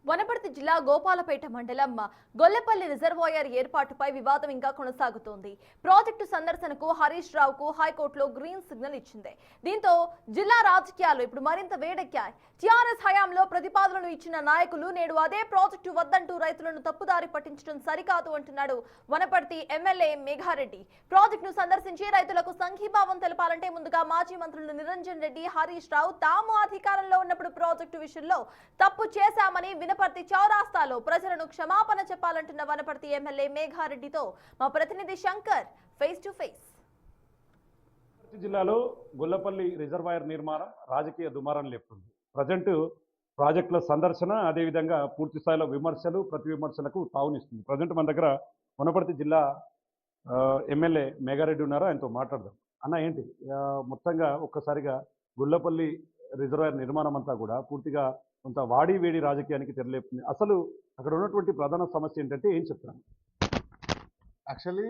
వనపర్తి జిల్లా గోపాలపేట మండలం గొల్లపల్లి రిజర్వాయర్ ఏర్పాటుపై వివాదం ఇంకా కొనసాగుతోంది. ప్రాజెక్టు సందర్శనకు హరీష్ రావుకు హైకోర్టులో గ్రీన్ సిగ్నల్ ఇచ్చింది. దీంతో జిల్లా రాజకీయాలు ఇప్పుడు మరింత వేడెక్కాయి. టీఆర్ఎస్ హయాంలో ప్రతిపాదనలు ఇచ్చిన నాయకులు నేడు అదే ప్రాజెక్టు వద్దంటూ రైతులను తప్పుదారి పట్టించడం సరికాదు అంటున్నాడు వనపర్తి ఎమ్మెల్యే మేఘారెడ్డి. ప్రాజెక్టును సందర్శించి రైతులకు సంఘీభావం తెలపాలంటే ముందుగా మాజీ మంత్రులు నిరంజన్ రెడ్డి, హరీష్ రావు తాము అధికారంలో ఉన్నప్పుడు ప్రాజెక్టు విషయంలో తప్పు చేశామని వనపర్తి చౌరాస్తాలో ప్రజలను క్షమాపణ చెప్పాలంటున్న వనపర్తి ఎమ్మెల్యే మేఘారెడ్డితో మా ప్రతినిధి శంకర్ ఫేస్ టు ఫేస్. జిల్లాలో గొల్లపల్లి రిజర్వాయర్ నిర్మాణం రాజకీయ దుమారం లేపుతుంది. ప్రజెంట్ ప్రాజెక్టుల సందర్శన అదేవిధంగా పూర్తి స్థాయిలో విమర్శలు ప్రతి విమర్శలకు తావునిస్తుంది. ప్రజెంట్ మన దగ్గర వనపర్తి జిల్లా ఎమ్మెల్యే మేఘారెడ్డి ఉన్నారు, ఆయనతో మాట్లాడదాం. అన్న ఏంటి మొత్తంగా ఒక్కసారిగా గొల్లపల్లి రిజర్వాయర్ నిర్మాణం అంతా కూడా పూర్తిగా కొంత వాడి వేడి రాజకీయానికి తెరలేపుతుంది. అసలు అక్కడ ఉన్నటువంటి ప్రధాన సమస్య ఏంటంటే ఏం చెప్తాను? యాక్చువల్లీ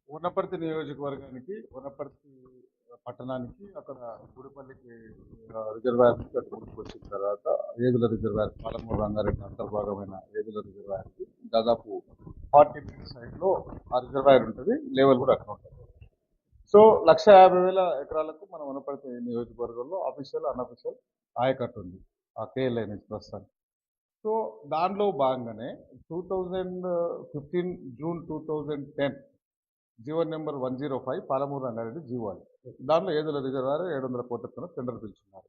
వనపర్తి నియోజకవర్గానికి, వనపర్తి పట్టణానికి అక్కడ గుడిపల్లికి రిజర్వాయర్ నుంచి అక్కడ ముందుకు వచ్చిన తర్వాత ఏదుల రిజర్వాయర్, పాలమూరు రంగారెడ్డి అంతర్భాగమైన ఏదుల రిజర్వాయర్కి దాదాపు 40 మీటర్ సైడ్లో ఆ రిజర్వాయర్ ఉంటుంది. లెవెల్ కూడా అక్కడ ఉంటుంది. సో 1,50,000 ఎకరాలకు మన వనపర్తి నియోజకవర్గంలో అఫీషియల్, అన్అఫీషియల్ ఆయకట్టు ఉంది ఆ కేఎల్ఐ నుంచి ప్రస్తుతానికి. సో దాంట్లో భాగంగానే 2015 June 2010 GO number 105 Palamuru Rangareddy GO అది. దాంట్లో ఏదుల రిజర్వాయర్ 700 కోట్లతో టెండర్ పిలుచున్నారు.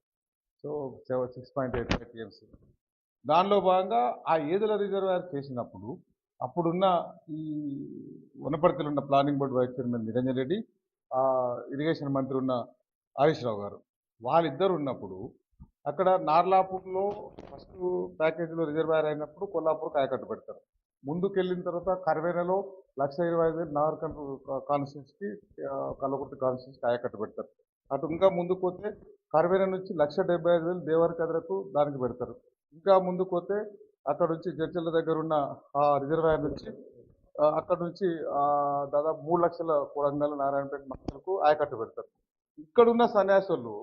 So 6.85 TMC. దానిలో భాగంగా ఆ ఏదుల రిజర్వాయర్ చేసినప్పుడు అప్పుడున్న ఈ వనపర్తిలో ఉన్న planning board vice chairman Niranjan Reddy, irrigation మంత్రి ఉన్న హరీష్ రావు గారు, వాళ్ళిద్దరు ఉన్నప్పుడు అక్కడ నార్లాపూర్లో ఫస్ట్ ప్యాకేజీలో రిజర్వాయర్ అయినప్పుడు కొల్లాపూర్ కాయకట్టు పెడతారు. ముందుకెళ్ళిన తర్వాత కర్వేనలో 1,25,000 నాగర్కర్నూలు కాన్స్టిట్యూన్సీకి, కల్లకుర్తి కాన్స్టిట్యూన్సీకి కాయకట్టు పెడతారు. అటు ఇంకా ముందుకు పోతే కర్వేన నుంచి 1,75,000 దేవరకద్రకు దానికి పెడతారు. ఇంకా ముందుకు పోతే అక్కడ నుంచి జడ్చల దగ్గర ఉన్న ఆ రిజర్వాయర్ నుంచి అక్కడ నుంచి దాదాపు 3 లక్షల కొడంగల్, నారాయణపేట మండలకు ఆయకట్టు పెడతారు. ఇక్కడున్న సన్యాసులు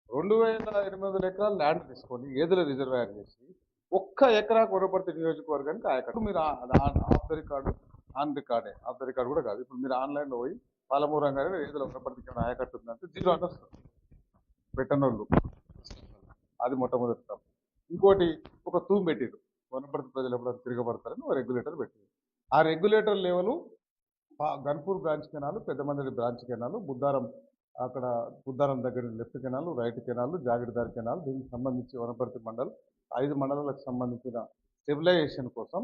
2,800 ఎకరాలు ల్యాండ్ తీసుకొని ఏదుల రిజర్వాయర్ చేసి ఒక్క ఎకరా వనపర్తి నియోజకవర్గానికి ఆయకట్టు. మీరు ఆఫ్ ద రికార్డు, ఆన్ రికార్డే, ఆఫ్ ద రికార్డు కూడా కాదు, ఇప్పుడు మీరు ఆన్లైన్లో పోయి పాలమూరు రంగారెడ్డి ఏదుల వనపర్తికి ఆయకట్టు ఉందంటే 0 అని వస్తుంది పెట్టనోళ్ళు. అది మొట్టమొదటి తప్పు. ఇంకోటి ఒక తూము పెట్టారు, వనపర్తి ప్రజలు ఎప్పుడైనా తిరగబడతారని ఒక రెగ్యులేటర్ పెట్టారు. ఆ regulator level Ganpur branch canal, Peddamandadi branch canal, అక్కడ బుద్ధారం దగ్గర left canal, right canal, Jagiridari canal, దీనికి సంబంధించి వనపర్తి మండలం 5 మండలాలకు సంబంధించిన స్టెబిలైజేషన్ కోసం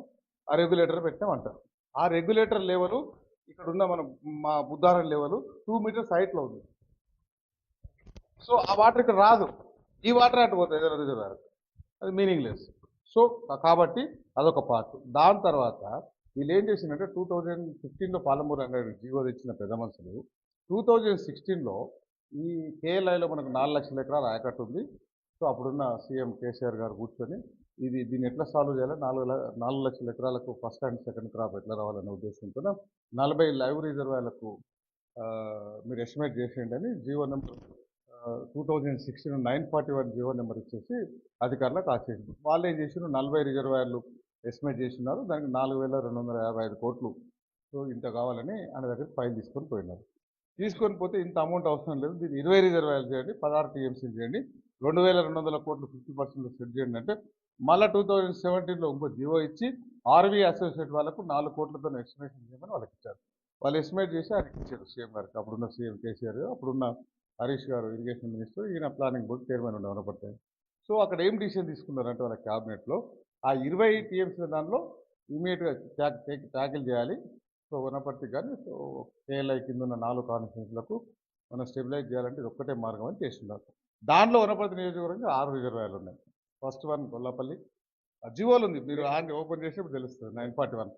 ఆ రెగ్యులేటర్ పెట్టామంటారు. ఆ రెగ్యులేటర్ లెవెల్ ఇక్కడ ఉన్న మా బుద్ధారం లెవెల్ 2 మీటర్స్ హైట్లో ఉంది. సో ఆ వాటర్ ఇక్కడ రాదు, ఈ వాటర్ అటు పోతుంది ఏదైనా రిజర్వాయర్, అది మీనింగ్లెస్. సో కాబట్టి అదొక పార్ట్. దాని తర్వాత వీళ్ళు ఏం చేసిందంటే 2015లో పాలమూరు రంగారెడ్డి జీవో తెచ్చిన పెద్ద మనుషులు 2016లో ఈ కేఎల్ఐలో మనకు 4 లక్షల ఎకరాల ఆయకట్టు ఉంది. సో అప్పుడున్న సీఎం కేసీఆర్ గారు కూర్చొని దీన్ని ఎట్లా సాల్వ్ చేయాలి, 4 లక్షల ఎకరాలకు ఫస్ట్ అండ్ సెకండ్ క్రాప్ ఎట్లా రావాలనే ఉద్దేశంతో 40 లైవ్ రిజర్వాయర్లకు మీరు ఎస్టిమేట్ చేసేయండి అని జీవో నెంబర్ 2016 941 జీవో నెంబర్ ఇచ్చేసి అధికారులకు ఆశించారు. వాళ్ళు ఏం చేసినారు, 40 రిజర్వాయర్లు ఎస్టిమేట్ చేసినారు, దానికి 4,255 కోట్లు. సో ఇంత కావాలని ఆయన దగ్గర ఫైల్ తీసుకొని పోయినారు. తీసుకొని పోతే ఇంత అమౌంట్ అవసరం లేదు, దీన్ని 20 రిజర్వాయర్లు చేయండి, 16 టీఎంసీలు చేయండి, 2,200 కోట్లు 50% సెట్ చేయండి అంటే మళ్ళీ 2017లో ఇంకో జీవో ఇచ్చి ఆర్వీ అసోసియేట్ వాళ్ళకు 4 కోట్లతో ఎస్టిమేషన్ చేయమని వాళ్ళకి ఇచ్చారు. వాళ్ళు ఎస్టిమేట్ చేసి ఆయనకి ఇచ్చారు సీఎం గారికి. అప్పుడున్న సీఎం కేసీఆర్, అప్పుడున్న హరీష్ గారు ఇరిగేషన్ మినిస్టర్, ఈయన ప్లానింగ్ బోర్డు చైర్మన్ ఉండే వనపడతాయి. సో అక్కడ ఏం డిసిషన్ తీసుకున్నారంటే వాళ్ళ క్యాబినెట్లో ఆ 20 టీఎంసీల దానిలో ఇమీడియట్గా ట్యాకిల్ చేయాలి. సో వనపర్తికి కానీ, సో కేఎల్ఐ కింద ఉన్న 4 కాన్స్టిట్యూన్సీలకు మనం స్టెబిలైజ్ చేయాలంటే ఇది ఒక్కటే మార్గం అని చేస్తున్నారు. దానిలో వనపర్తి నియోజకవర్గంగా 6 రిజర్వాయర్లు ఉన్నాయి. ఫస్ట్ వన్ గొల్లపల్లి, జీవోలు ఉంది, మీరు ఆండి ఓపెన్ చేసినప్పుడు తెలుస్తుంది. 941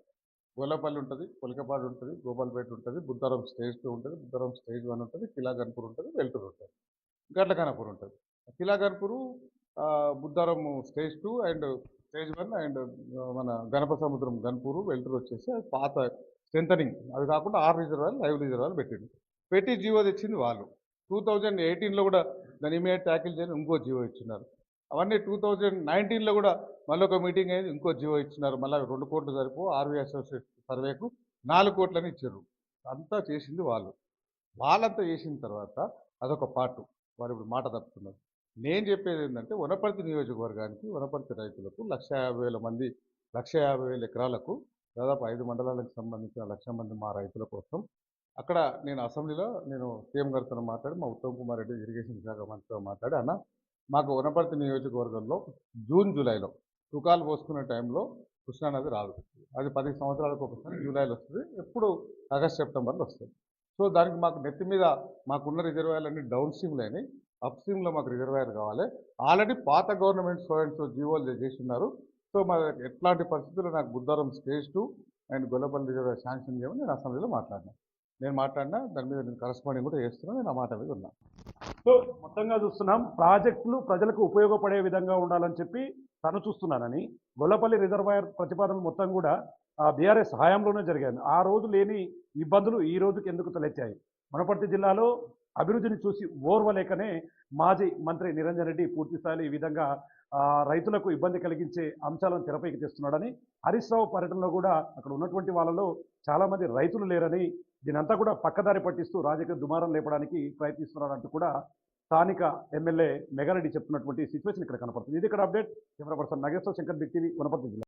గొల్లపల్లి ఉంటుంది, పొలికపాడు ఉంటుంది, గోపాల్పేట ఉంటుంది, బుద్ధారం స్టేజ్ 2 ఉంటుంది, బుద్ధారం స్టేజ్ 1 ఉంటుంది, కిలాగన్పూర్ ఉంటుంది, వెల్టూరు ఉంటుంది, గట్లకనపూర్ ఉంటుంది. Kilaganpur, Buddharam stage 2 and stage 1 and మన గణప సముద్రం గన్పూరు, వెల్టూరు వచ్చేసి పాత స్ట్రెంథనింగ్. అవి కాకుండా 6 రిజర్వాయర్లు, లైవ్ రిజర్వాయర్లు పెట్టి జీవో తెచ్చింది వాళ్ళు. 2018లో కూడా దాన్ని ఇమీడియట్ ట్యాకిల్ చేయని ఇంకో జీవో ఇచ్చినారు. అవన్నీ 2019లో కూడా మళ్ళీ ఒక మీటింగ్ అయింది, ఇంకో జీవో ఇచ్చినారు, మళ్ళీ 2 కోట్లు సరిపో ఆర్వీ అసోసియేట్ సర్వేకు 4 కోట్లని ఇచ్చారు. అంతా చేసింది వాళ్ళు. వాళ్ళంతా చేసిన తర్వాత అదొక పార్ట్. వారు ఇప్పుడు మాట తప్పుతున్నారు. నేను చెప్పేది ఏంటంటే వనపర్తి నియోజకవర్గానికి వనపర్తి రైతులకు 1,50,000 మంది 1,50,000 ఎకరాలకు దాదాపు 5 మండలాలకు సంబంధించిన 1,00,000 మంది మా రైతుల కోసం అక్కడ నేను అసెంబ్లీలో సీఎం గారితో మాట్లాడి మా ఉత్తమ్ కుమార్ రెడ్డి ఇరిగేషన్ శాఖ మంత్రితో మాట్లాడి అన్న మాకు వనపర్తి నియోజకవర్గంలో జూన్ జూలైలో తుకాలు పోసుకునే టైంలో కృష్ణానది రాదు. అది 10 సంవత్సరాలకు ఒకసారి జూలైలో వస్తుంది, ఎప్పుడు ఆగస్ట్ సెప్టెంబర్లో వస్తుంది. సో దానికి మాకు నెత్తి మీద మాకున్న రిజర్వాయర్లన్నీ డౌన్ స్ట్రీమ్లో అయినాయి, అప్ స్ట్రీమ్లో మాకు రిజర్వాయర్ కావాలి. ఆల్రెడీ పాత గవర్నమెంట్ స్టూడెంట్స్ జీవోలు చేస్తున్నారు. సో మరి ఎట్లాంటి పరిస్థితుల్లో నాకు Buddhavaram stage 2 and Gollapalli reservoir sanction చేయమని నేను అసెంబ్లీలో మాట్లాడినా. దాని మీద నేను కరస్పాండింగ్ కూడా చేస్తున్నాను, నేను ఆ మాట మీద ఉన్నా. సో మొత్తంగా చూస్తున్నాం, ప్రాజెక్టులు ప్రజలకు ఉపయోగపడే విధంగా ఉండాలని చెప్పి తను చూస్తున్నానని, గొల్లపల్లి రిజర్వాయర్ ప్రతిపాదనలు మొత్తం కూడా బీఆర్ఎస్ హయాంలోనే జరిగాయి. ఆ రోజు లేని ఇబ్బందులు ఈ రోజుకి ఎందుకు తలెత్తాయి? వనపర్తి జిల్లాలో అభివృద్ధిని చూసి ఓర్వలేకనే మాజీ మంత్రి నిరంజన్ రెడ్డి పూర్తి స్థాయిలో ఈ విధంగా రైతులకు ఇబ్బంది కలిగించే అంశాలను తెరపైకి తెస్తున్నాడని, హరీష్ రావు పర్యటనలో కూడా అక్కడ ఉన్నటువంటి వాళ్ళలో చాలామంది రైతులు లేరని, దీనంతా కూడా పక్కదారి పట్టిస్తూ రాజకీయ దుమారం లేపడానికి ప్రయత్నిస్తున్నారంటూ కూడా స్థానిక ఎమ్మెల్యే మెగారెడ్డి చెప్తున్నటువంటి సిచ్యువేషన్ ఇక్కడ కనపడుతుంది. ఇది ఇక్కడ update. Camera person Nageshwara Shankar, big TV, Wanaparthy జిల్లా.